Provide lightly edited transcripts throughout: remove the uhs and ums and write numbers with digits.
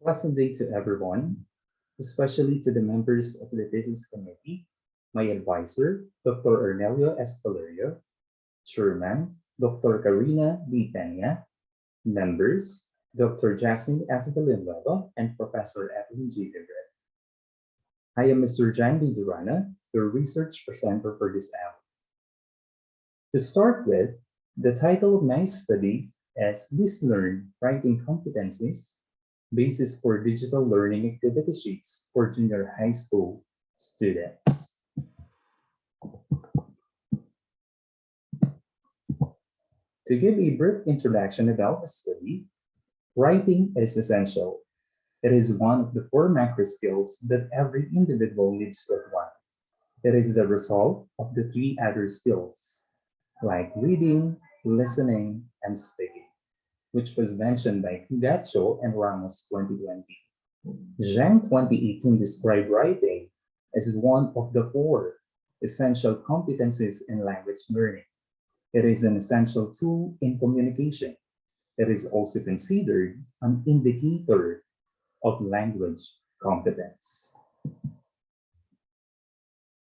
Pleasant day to everyone, especially to the members of the Business Committee, my advisor, Dr. Ernelio Espalerio, Chairman, Dr. Karina B. Peña, members, Dr. Jasmine S. Villanueva, and Professor Evelyn G. Everett. I am Mr. Jan B. Durana, your research presenter for this hour. To start with, the title of my study is Learn Writing Competencies, Basis for Digital Learning Activity Sheets for Junior High School Students. To give a brief introduction about the study, writing is essential. It is one of the four macro skills that every individual needs to acquire. It is the result of the three other skills, like reading, listening, and speaking, which was mentioned by Gacho and Ramos 2020. Zhang 2018 described writing as one of the four essential competencies in language learning. It is an essential tool in communication. It is also considered an indicator of language competence.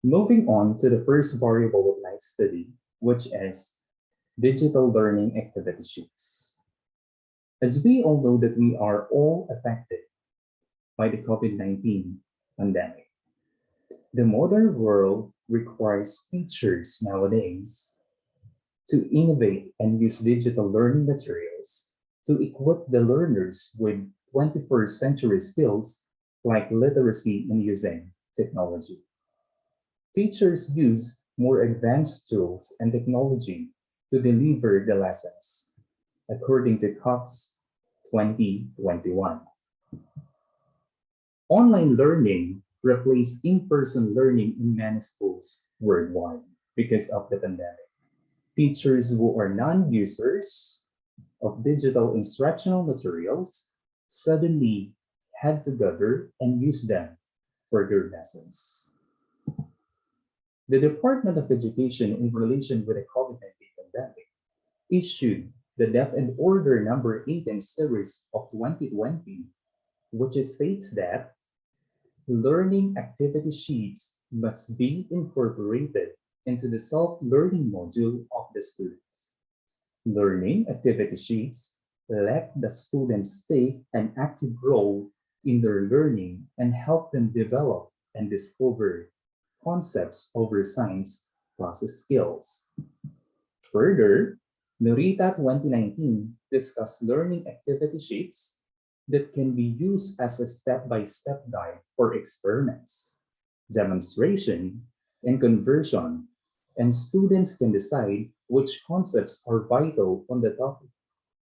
Moving on to the first variable of my study, which is digital learning activity sheets. As we all know that we are all affected by the COVID-19 pandemic, the modern world requires teachers nowadays to innovate and use digital learning materials to equip the learners with 21st century skills like literacy in using technology. Teachers use more advanced tools and technology to deliver the lessons, according to Cox 2021. Online learning replaced in-person learning in many schools worldwide because of the pandemic. Teachers who are non-users of digital instructional materials suddenly had to gather and use them for their lessons. The Department of Education, in relation with the COVID-19 pandemic, issued the Depth and Order number 18 series of 2020, which states that learning activity sheets must be incorporated into the self-learning module of the students. Learning activity sheets let the students take an active role in their learning and help them develop and discover concepts over science process skills. Further, Norita 2019 discussed learning activity sheets that can be used as a step-by-step guide for experiments, demonstration, and conversion, and students can decide which concepts are vital on the topic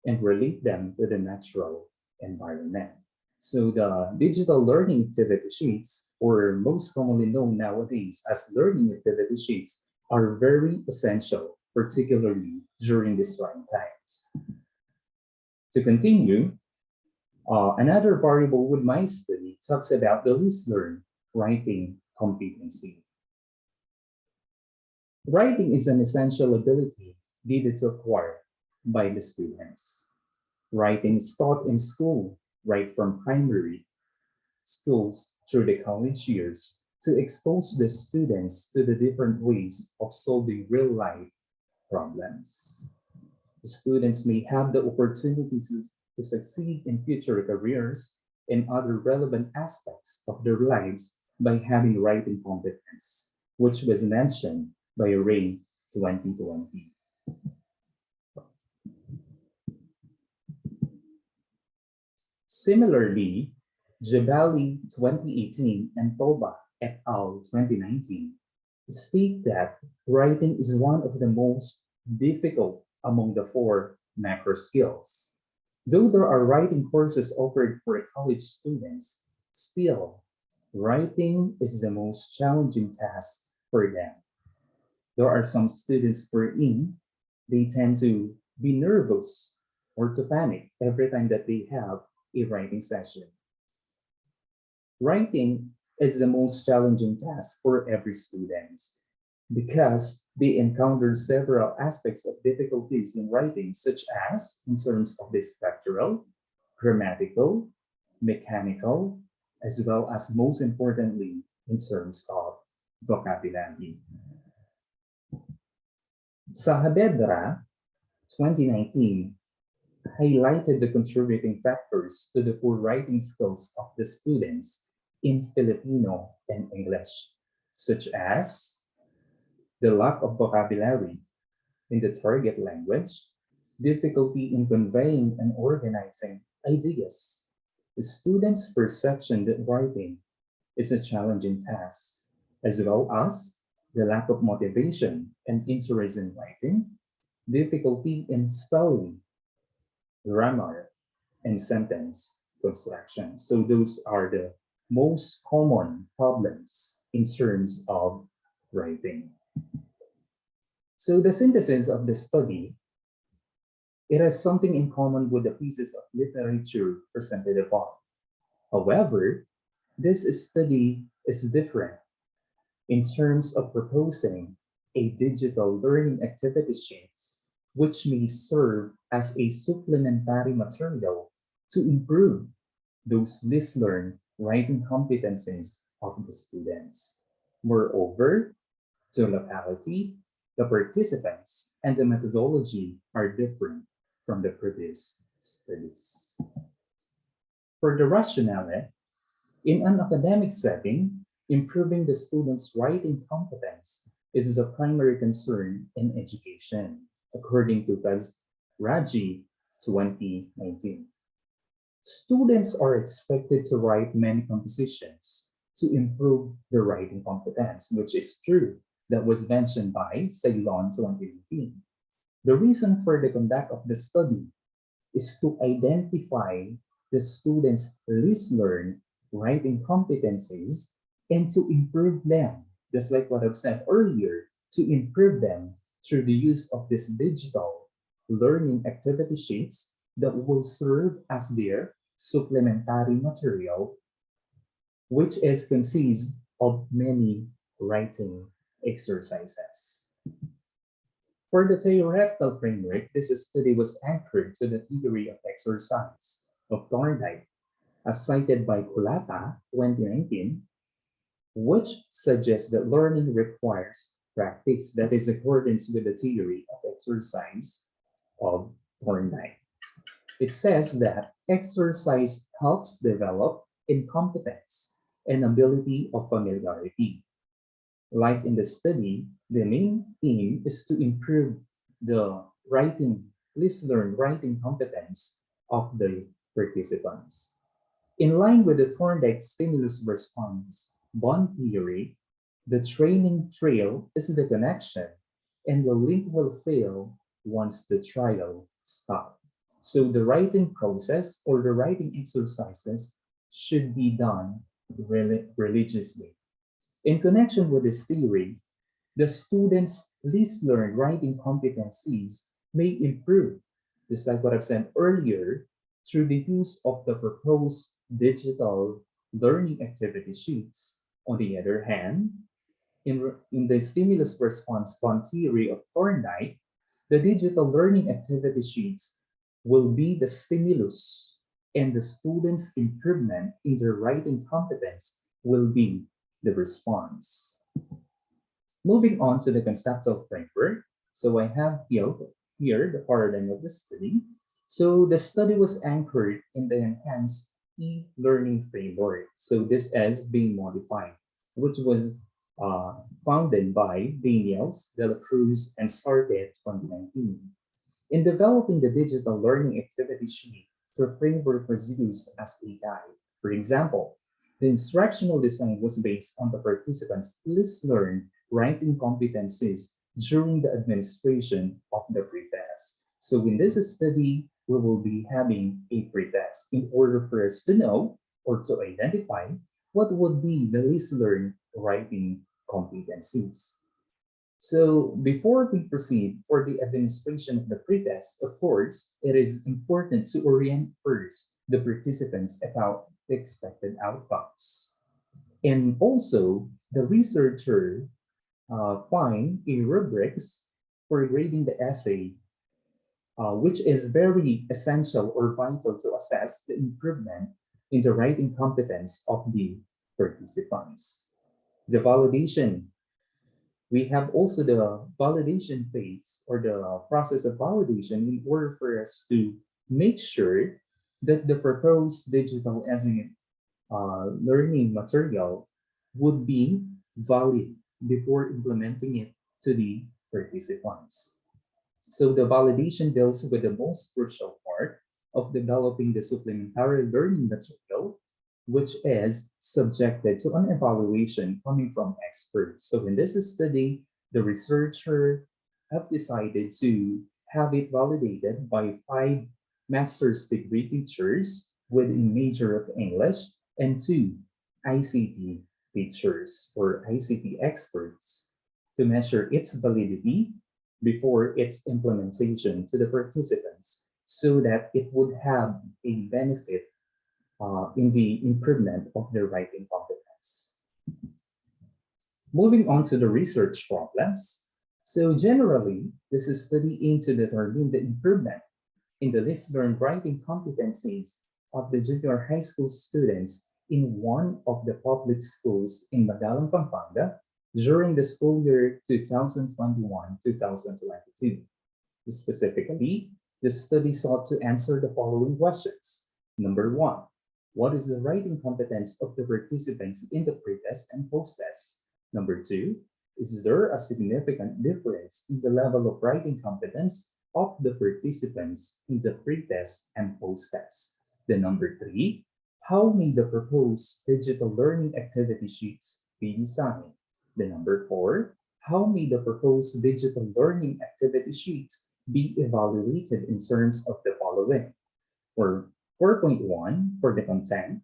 and relate them to the natural environment. So the digital learning activity sheets, or most commonly known nowadays as learning activity sheets, are very essential, particularly during these trying times. To continue, another variable with my study talks about the learn writing competency. Writing is an essential ability needed to acquire by the students. Writing is taught in school, right from primary schools through the college years, to expose the students to the different ways of solving real-life problems. The students may have the opportunity to succeed in future careers and other relevant aspects of their lives by having writing competence, which was mentioned by Ray 2020. Similarly, Jabali 2018 and Toba et al. 2019 state that writing is one of the most difficult among the four macro skills. Though there are writing courses offered for college students, still, writing is the most challenging task for them. There are some students wherein they tend to be nervous or to panic every time that they have a writing session. Writing is the most challenging task for every student because they encounter several aspects of difficulties in writing, such as in terms of the structural, grammatical, mechanical, as well as most importantly, in terms of vocabulary. Saavedra, 2019, highlighted the contributing factors to the poor writing skills of the students in Filipino and English, such as the lack of vocabulary in the target language, difficulty in conveying and organizing ideas. The student's perception that writing is a challenging task, as well as the lack of motivation and interest in writing, difficulty in spelling, grammar, and sentence construction. So those are the most common problems in terms of writing. So the synthesis of the study, it has something in common with the pieces of literature presented above. However, this study is different in terms of proposing a digital learning activity sheets, which may serve as a supplementary material to improve those learned writing competencies of the students. Moreover, the locality, the participants, and the methodology are different from the previous studies. For the rationale, in an academic setting, improving the student's writing competence is a primary concern in education, according to Raji 2019. Students are expected to write many compositions to improve their writing competence, which is true. That was mentioned by Ceylon 2018. The reason for the conduct of the study is to identify the students' least learned writing competencies and to improve them, just like what I've said earlier, to improve them through the use of this digital learning activity sheets that will serve as their supplementary material, which is consists of many writing exercises. For the theoretical framework, this study was anchored to the theory of exercise of Thorndike, as cited by Kulata 2019, which suggests that learning requires practice that is in accordance with the theory of exercise of Thorndike. It says that exercise helps develop incompetence and ability of familiarity. Like in the study, the main aim is to improve the writing, learn writing competence of the participants. In line with the Thorndike stimulus response bond theory, the training trail is the connection, and the link will fail once the trial stops. So the writing process or the writing exercises should be done religiously. In connection with this theory, the students' least learned writing competencies may improve, just like what I've said earlier, through the use of the proposed digital learning activity sheets. On the other hand, in the stimulus response bond theory of Thorndike, the digital learning activity sheets will be the stimulus, and the students' improvement in their writing competence will be the response. Moving on to the conceptual framework. So I have here the paradigm of the study. So the study was anchored in the enhanced e-learning framework. So this is being modified, which was founded by Daniels, De La Cruz, and Sardet 2019. In developing the digital learning activity sheet, the framework was used as a guide. For example, the instructional design was based on the participants' least learned writing competencies during the administration of the pretest. So in this study, we will be having a pretest in order for us to know or to identify what would be the least learned writing competencies. So before we proceed for the administration of the pretest, of course, it is important to orient first the participants about the expected outcomes. And also, the researcher find a rubrics for grading the essay, which is very essential or vital to assess the improvement in the writing competence of the participants. The validation, we have also the validation phase or the process of validation in order for us to make sure that the proposed digital essay learning material would be valid before implementing it to the participants. So the validation deals with the most crucial part of developing the supplementary learning material, which is subjected to an evaluation coming from experts. So in this study, the researcher have decided to have it validated by 5 master's degree teachers with a major of English and 2 ICT teachers or ICT experts to measure its validity before its implementation to the participants so that it would have a benefit in the improvement of their writing competence. Moving on to the research problems. So generally, this is study aimed to determine the improvement in the learned writing competencies of the junior high school students in one of the public schools in Magalang, Pampanga during the school year 2021-2022. Specifically, the study sought to answer the following questions. Number one, what is the writing competence of the participants in the pre-test and post-test? Number two, is there a significant difference in the level of writing competence of the participants in the pre-test and post-test? The number three, how may the proposed digital learning activity sheets be designed? The number four, how may the proposed digital learning activity sheets be evaluated in terms of the following? For 4.1 for the content,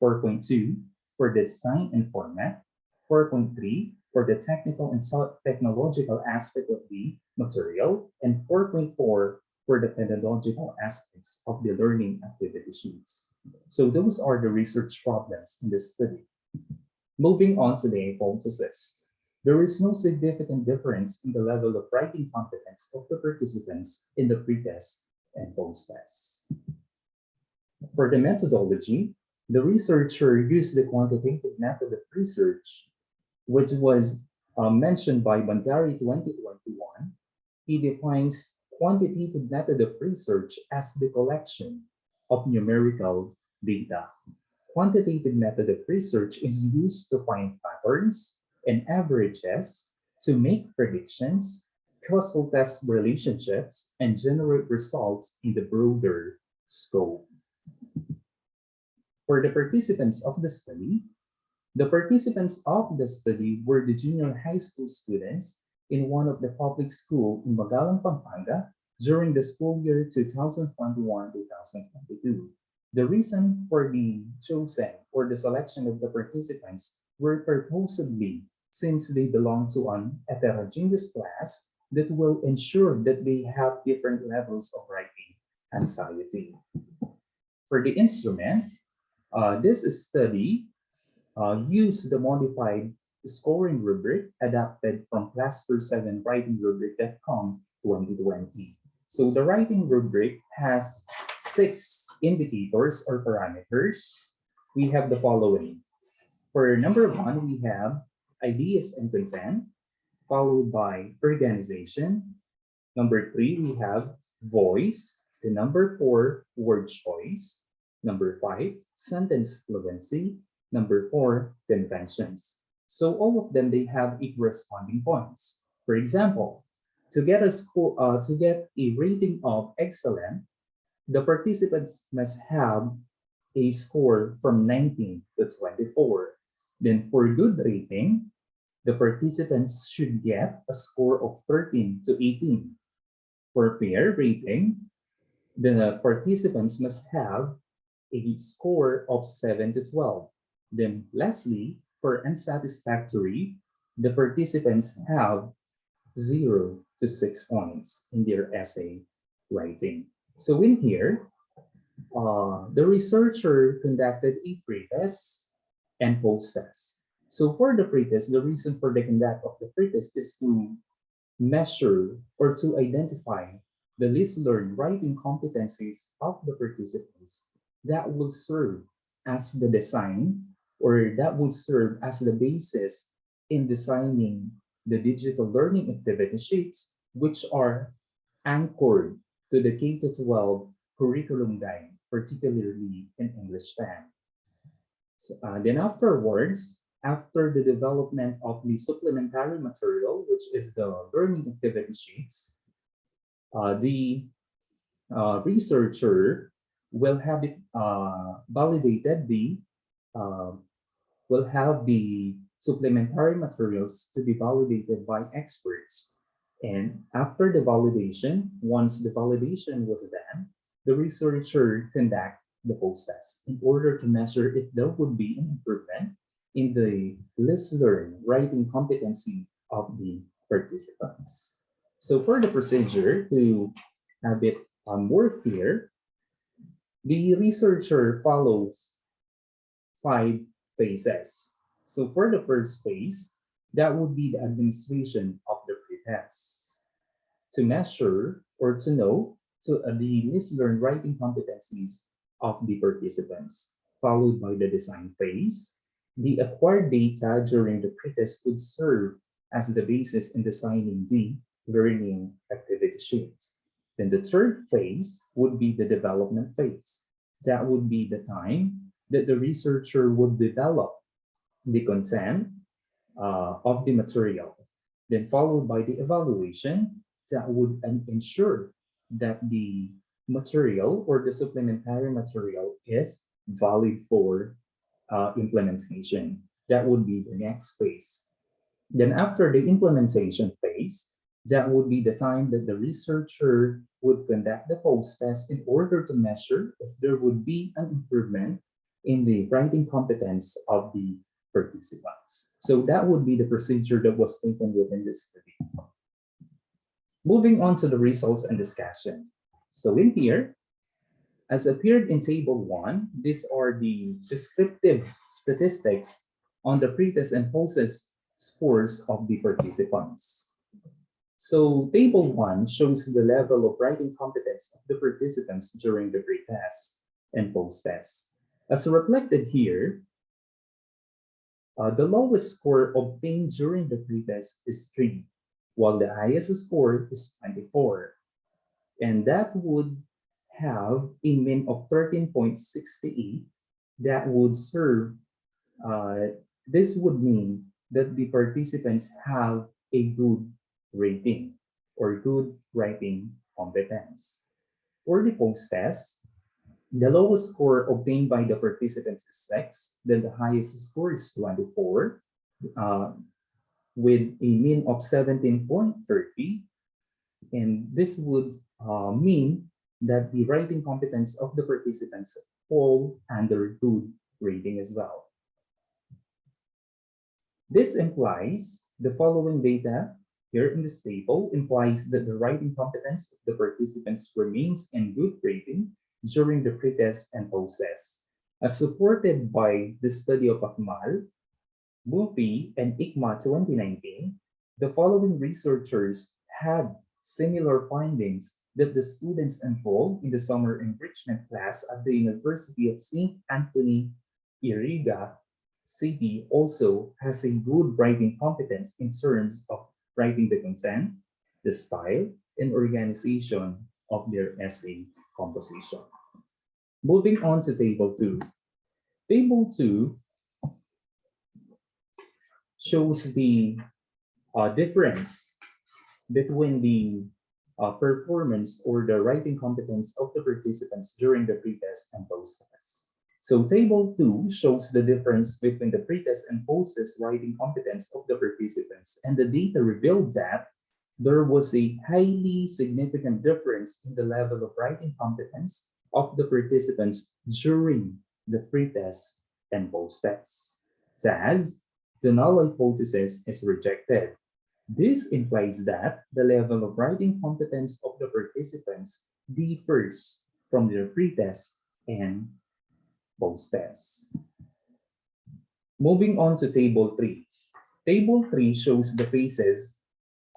4.2 for the design and format, 4.3 for the technical and technological aspect of the material, and 4.4 for the pedagogical aspects of the learning activity sheets. So those are the research problems in this study. Moving on to the hypothesis. There is no significant difference in the level of writing competence of the participants in the pre-test and post-test. For the methodology, the researcher used the quantitative method of research, which was mentioned by Bandari 2021. He defines quantitative method of research as the collection of numerical data. Quantitative method of research is used to find patterns and averages to make predictions, causal test relationships, and generate results in the broader scope. For the participants of the study, the participants of the study were the junior high school students in one of the public schools in Magalang, Pampanga during the school year 2021-2022. The reason for the chosen or the selection of the participants were purposely since they belong to an heterogeneous class that will ensure that they have different levels of writing anxiety. For the instrument, this study used the modified scoring rubric adapted from class7writingrubric.com 2020. So the writing rubric has 6 indicators or parameters. We have the following. For number 1, we have ideas and content, followed by organization. Number 3, we have voice. The number 4, word choice. Number 5, sentence fluency. Number 4, conventions. So all of them, they have a corresponding points. For example, to get a rating of excellent, the participants must have a score from 19 to 24. Then for good rating, the participants should get a score of 13 to 18. For fair rating, the participants must have a score of 7 to 12. Then lastly, for unsatisfactory, the participants have 0 to 6 points in their essay writing. So in here, the researcher conducted a pre-test and post-test. So for the pre-test, the reason for the conduct of the pre-test is to measure or to identify the least learned writing competencies of the participants that will serve as the design, or that would serve as the basis in designing the digital learning activity sheets, which are anchored to the K to 12 curriculum guide, particularly in English 10. Then afterwards, after the development of the supplementary material, which is the learning activity sheets, the researcher will have it validated uh, will have the supplementary materials to be validated by experts. And after the validation, once the validation was done, the researcher conduct the post-test in order to measure if there would be an improvement in the learn writing competency of the participants. So for the procedure, to have it more clear, the researcher follows 5 phases. So for the first phase, that would be the administration of the pretest to measure or to know the learned writing competencies of the participants, followed by the design phase. The acquired data during the pretest would serve as the basis in designing the learning activity sheets. Then the third phase would be the development phase. That would be the time that the researcher would develop the content of the material, then followed by the evaluation that would ensure that the material or the supplementary material is valid for implementation. That would be the next phase. Then after the implementation phase, that would be the time that the researcher would conduct the post-test in order to measure if there would be an improvement in the writing competence of the participants. So that would be the procedure that was taken within this study. Moving on to the results and discussion. So in here, as appeared in table 1, these are the descriptive statistics on the pretest and post-test scores of the participants. So table 1 shows the level of writing competence of the participants during the pretest and post-test. As reflected here, the lowest score obtained during the pretest is 3, while the highest score is 24. And that would have a min of 13.68 that would serve, this would mean that the participants have a good rating or good writing competence. For the post-test, the lowest score obtained by the participants is 6, then the highest score is 24, with a min of 17.30. And this would mean that the writing competence of the participants fall under good rating as well. This implies the following data here in this table implies that the writing competence of the participants remains in good rating during the pretest and post-test. As supported by the study of Akmal, Buffy, and ICMA 2019, the following researchers had similar findings that the students enrolled in the summer enrichment class at the University of St. Anthony, Iriga City also has a good writing competence in terms of writing the content, the style, and organization of their essay composition. Moving on to table 2. Table 2 shows the difference between the performance or the writing competence of the participants during the pretest and post-test. So table 2 shows the difference between the pretest and post-test writing competence of the participants, and the data revealed that there was a highly significant difference in the level of writing competence of the participants during the pretest and post-test. Thus, the null hypothesis is rejected. This implies that the level of writing competence of the participants differs from their pretest and post-test. Moving on to table 3. Table 3 shows the phases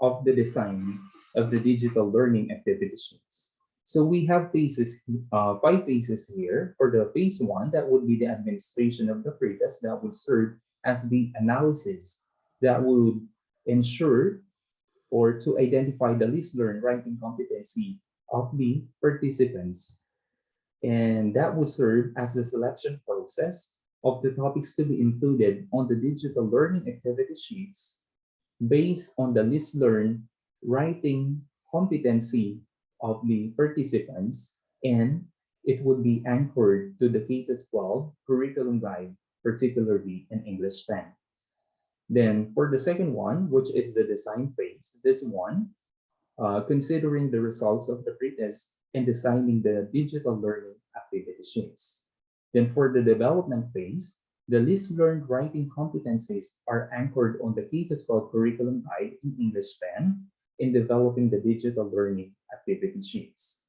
of the design of the digital learning activity sheets. So we have five phases here. For the phase one, that would be the administration of the pretest that would serve as the analysis that would ensure or to identify the least learned writing competency of the participants. And that would serve as the selection process of the topics to be included on the digital learning activity sheets based on the least learned writing competency of the participants, and it would be anchored to the K-12 curriculum guide, particularly in English 10. Then for the second one, which is the design phase, this one, considering the results of the pretest and designing the digital learning activity sheets. Then for the development phase, the least learned writing competencies are anchored on the K-12 curriculum guide in English 10 in developing the digital learning activity sheets.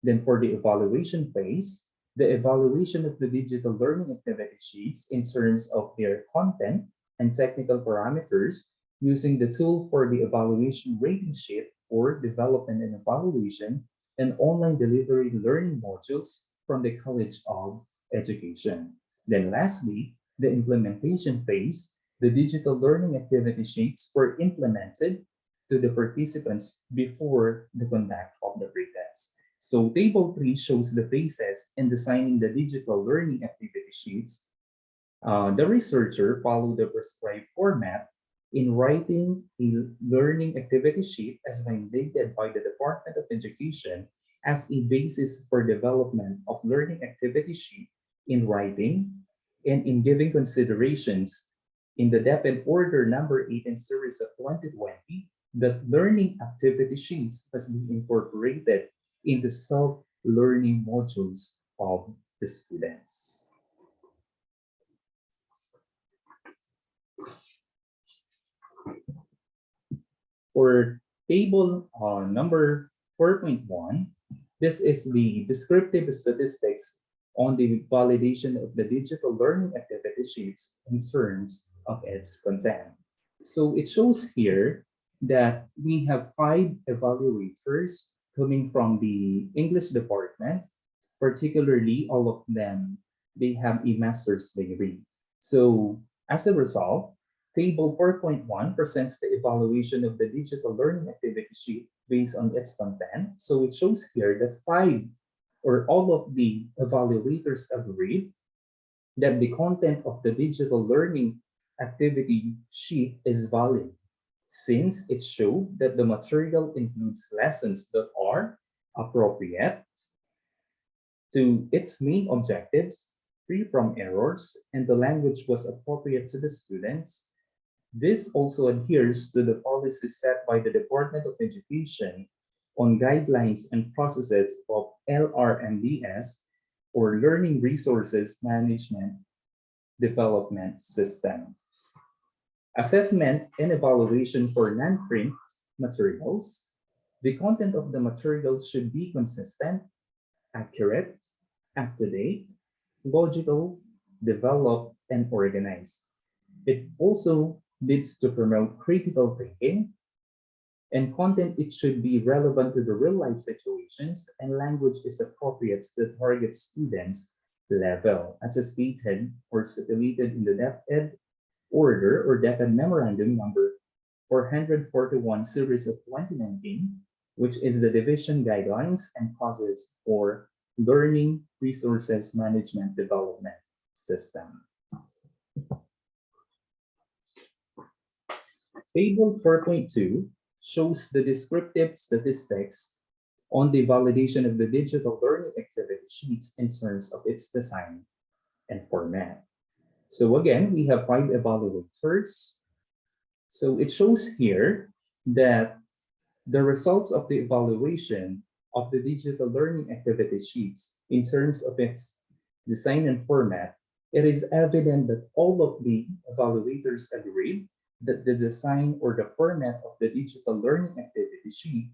Then for the evaluation phase, the evaluation of the digital learning activity sheets in terms of their content and technical parameters using the tool for the evaluation rating sheet for development and evaluation and online delivery learning modules from the College of Education. Then lastly, the implementation phase, the digital learning activity sheets were implemented to the participants before the conduct of the pretest. So table 3 shows the phases in designing the digital learning activity sheets. The researcher followed the prescribed format in writing a learning activity sheet as mandated by the Department of Education as a basis for development of learning activity sheet in writing and in giving considerations in the DepEd Order number 8 in series of 2020 that learning activity sheets must be incorporated in the self-learning modules of the students. For table number 4.1, this is the descriptive statistics on the validation of the digital learning activity sheets in terms of its content. So it shows here that we have 5 evaluators coming from the English department, particularly all of them, they have a master's degree. So as a result, Table 4.1 presents the evaluation of the digital learning activity sheet based on its content. So it shows here that 5 or all of the evaluators agreed that the content of the digital learning activity sheet is valid since it showed that the material includes lessons that are appropriate to its main objectives, free from errors, and the language was appropriate to the students. This also adheres to the policies set by the Department of Education on guidelines and processes of LRMDS or Learning Resources Management Development System. Assessment and evaluation for non-print materials. The content of the materials should be consistent, accurate, up-to-date, logical, developed, and organized. It also needs to promote critical thinking, and content it should be relevant to the real-life situations, and language is appropriate to the target students' level, as stated or stipulated in the DepEd Order or DepEd Memorandum number 441 series of 2019, which is the Division Guidelines and Process for Learning Resources Management Development System. Table 4.2 shows the descriptive statistics on the validation of the digital learning activity sheets in terms of its design and format. So again, we have 5 evaluators. So it shows here that the results of the evaluation of the digital learning activity sheets in terms of its design and format, it is evident that all of the evaluators agreed that the design or the format of the digital learning activity sheet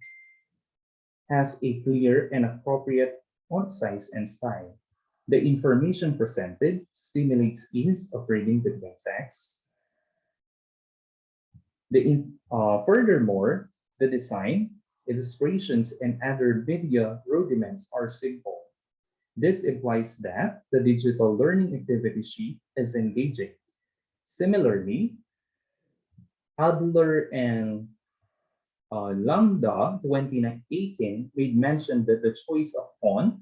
has a clear and appropriate font size and style. The information presented stimulates ease of reading between texts. Furthermore, the design illustrations, and other media rudiments are simple. This implies that the digital learning activity sheet is engaging. Similarly, Adler and Lambda 2018 made mention that the choice of font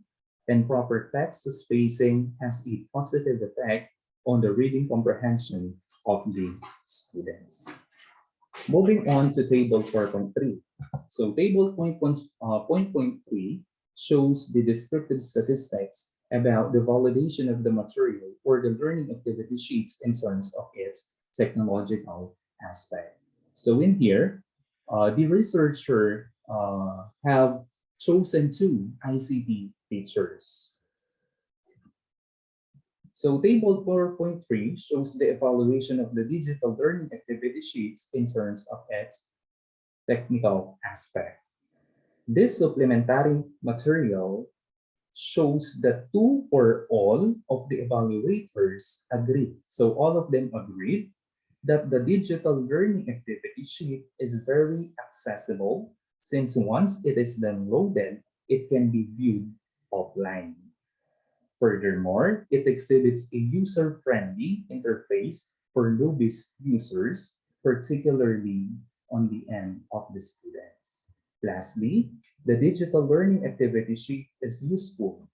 and proper text spacing has a positive effect on the reading comprehension of the students. Moving on to table 4.3. So table point 3 shows the descriptive statistics about the validation of the material or the learning activity sheets in terms of its technological aspect. So in here, the researcher have chosen two ICT teachers. So table 4.3 shows the evaluation of the digital learning activity sheets in terms of its technical aspect. This supplementary material shows that two or all of the evaluators agreed. So all of them agreed that the digital learning activity sheet is very accessible since once it is downloaded, it can be viewed offline. Furthermore, it exhibits a user-friendly interface for novice users, particularly on the end of the students. Lastly, the digital learning activity sheet is useful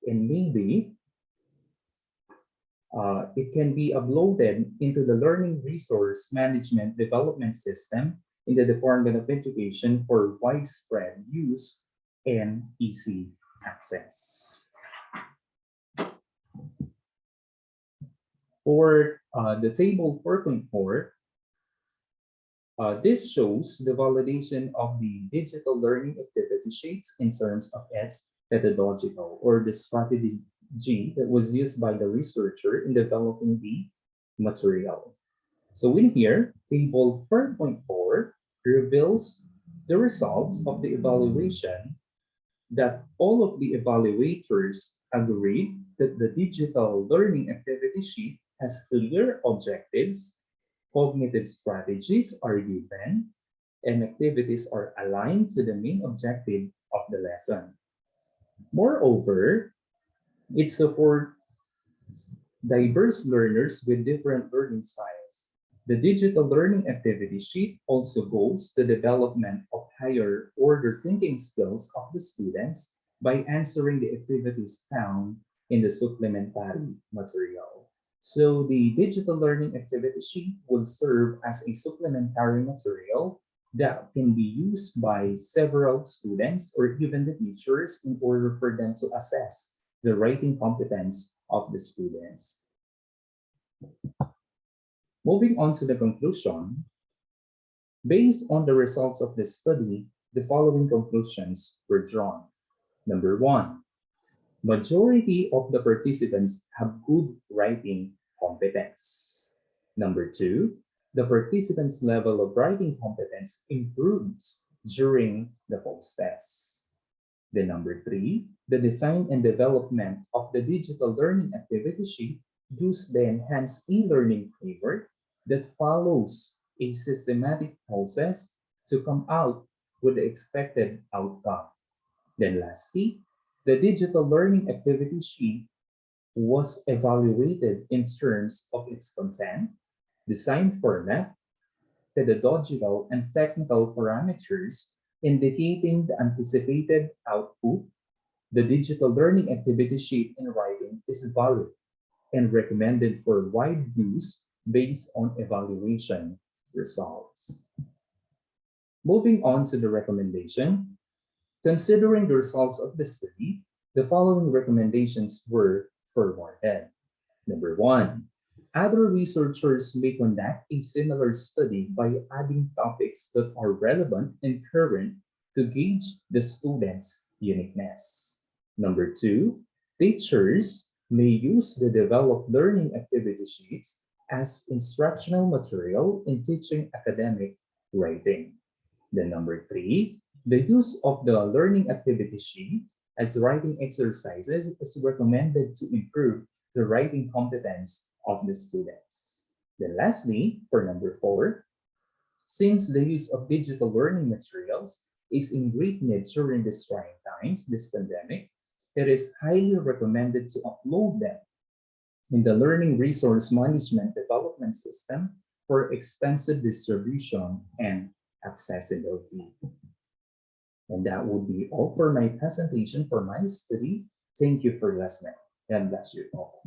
and maybe it can be uploaded into the Learning Resource Management Development System in the Department of Education for widespread use and easy access. For the table 4.4, this shows the validation of the digital learning activity sheets in terms of its pedagogical or the strategy that was used by the researcher in developing the material. So in here, table 4.4 reveals the results of the evaluation that all of the evaluators agreed that the digital learning activity sheet has clear objectives, cognitive strategies are given, and activities are aligned to the main objective of the lesson. Moreover, it supports diverse learners with different learning styles. The digital learning activity sheet also goes to development of higher order thinking skills of the students by answering the activities found in the supplementary material. So the digital learning activity sheet will serve as a supplementary material that can be used by several students or even the teachers in order for them to assess the writing competence of the students. Moving on to the conclusion, based on the results of this study, the following conclusions were drawn. Number one, majority of the participants have good writing competence. Number two, the participants' level of writing competence improves during the post-test. Then number three, the design and development of the digital learning activity sheet use the enhanced e-learning framework that follows a systematic process to come out with the expected outcome. Then lastly, the digital learning activity sheet was evaluated in terms of its content, design format, pedagogical and technical parameters indicating the anticipated output. The digital learning activity sheet in writing is valid and recommended for wide use based on evaluation results. Moving on to the recommendation, considering the results of the study, the following recommendations were forwarded. Number one, other researchers may conduct a similar study by adding topics that are relevant and current to gauge the student's uniqueness. Number two, teachers may use the developed learning activity sheets as instructional material in teaching academic writing. Then number three, the use of the learning activity sheet as writing exercises is recommended to improve the writing competence of the students. Then lastly, for number four, since the use of digital learning materials is in great need during these trying times, this pandemic, it is highly recommended to upload them in the Learning Resource Management Development System for extensive distribution and accessibility. And that would be all for my presentation for my study. Thank you for listening. God bless you all.